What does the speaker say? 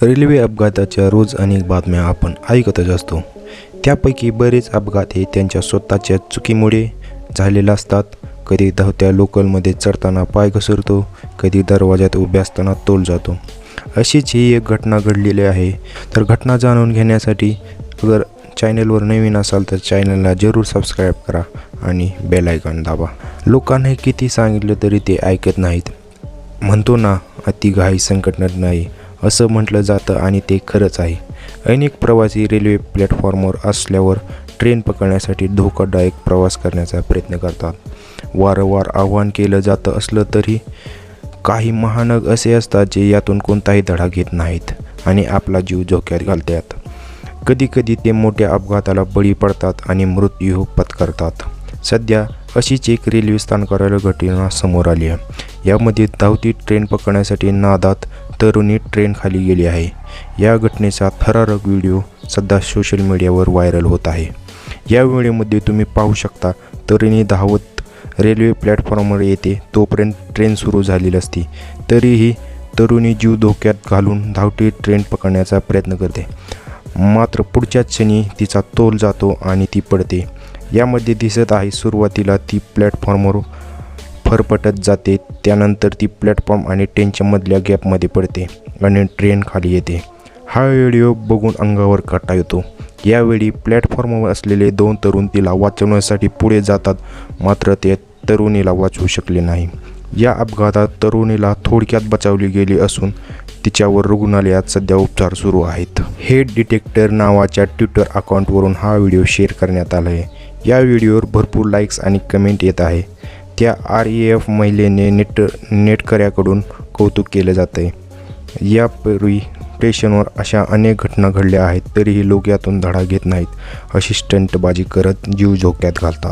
Railway अपघाताच्या रोज अनेक बातम्या आपण ऐकतच असतो. त्यापैकी बरेच अपघात हे त्यांच्या स्वतःच्या चुकीमुळे झालेले असतात. कधी धावत्या लोकलमध्ये चढताना पाय घसरतो, कधी दरवाजात उभे असताना तोल जातो. अशीच ही एक घटना घडलेली आहे. तर घटना जाणून घेण्यासाठी अगर चॅनलवर नवीन असाल तर चॅनलला जरूर सबस्क्राईब करा आणि बेल आयकॉन दाबा. लोकांना किती सांगितलं तरी ते ऐकत नाहीत. म्हणतो ना, अति घाई संकट नाही असं म्हटलं जातं आणि ते खरंच आहे. अनेक प्रवासी रेल्वे प्लॅटफॉर्मवर असल्यावर ट्रेन पकडण्यासाठी धोकादायक प्रवास करण्याचा प्रयत्न करतात. वारंवार आवाहन केलं जातं असलं तरी काही महानग असे असतात जे यातून कोणताही धडा घेत नाहीत आणि आपला जीव धोक्यात घालतात. कधीकधी ते मोठ्या अपघाताला बळी पडतात आणि मृत्यू पत्करतात. सध्या अशीच एक रेल्वे स्थानकावर घटना समोर आली आहे. यामध्ये धावती ट्रेन पकडण्यासाठी नादात तरुणी ट्रेन खाली गेली आहे. या घटनेचा थरारक व्हिडिओ सध्या सोशल मीडियावर व्हायरल होत आहे. या व्हिडिओमध्ये तुम्ही पाहू शकता, तरुणी धावत रेल्वे प्लॅटफॉर्मवर येते तोपर्यंत ट्रेन सुरू झालेली असते. तरीही तरुणी जीव धोक्यात घालून धावती ट्रेन पकडण्याचा प्रयत्न करते. मात्र पुढच्याच क्षणी तिचा तोल जातो आणि ती पडते. यामध्ये दिसत आहे, सुरुवातीला ती प्लॅटफॉर्मवर फरफटत जाते, त्यानंतर ती प्लॅटफॉर्म आणि ट्रेनच्या मधल्या गॅपमध्ये पडते आणि ट्रेन खाली येते. हा व्हिडिओ बघून अंगावर काटा येतो. यावेळी प्लॅटफॉर्मवर असलेले 2 तरुण तिला वाचवण्यासाठी पुढे जातात, मात्र ते तरुणीला वाचवू शकले नाही. या अपघातात तरुणीला थोडक्यात बचावली गेली असून तिच्यावर रुग्णालयात सध्या उपचार सुरू आहेत. हेड डिटेक्टर नावाच्या ट्विटर अकाउंटवरून हा व्हिडिओ शेअर करण्यात आला आहे. या व्हिडिओवर भरपूर लाईक्स आणि कमेंट येत आहे. त्या RAF महिलेने नेटकऱ्याकडून कौतुक केलं जात आहे. यापूर्वी स्टेशनवर अशा अनेक घटना घडल्या आहेत, तरीही लोक यातून धडा घेत नाहीत. अशी स्टंटबाजी करत जीव धोक्यात घालतात.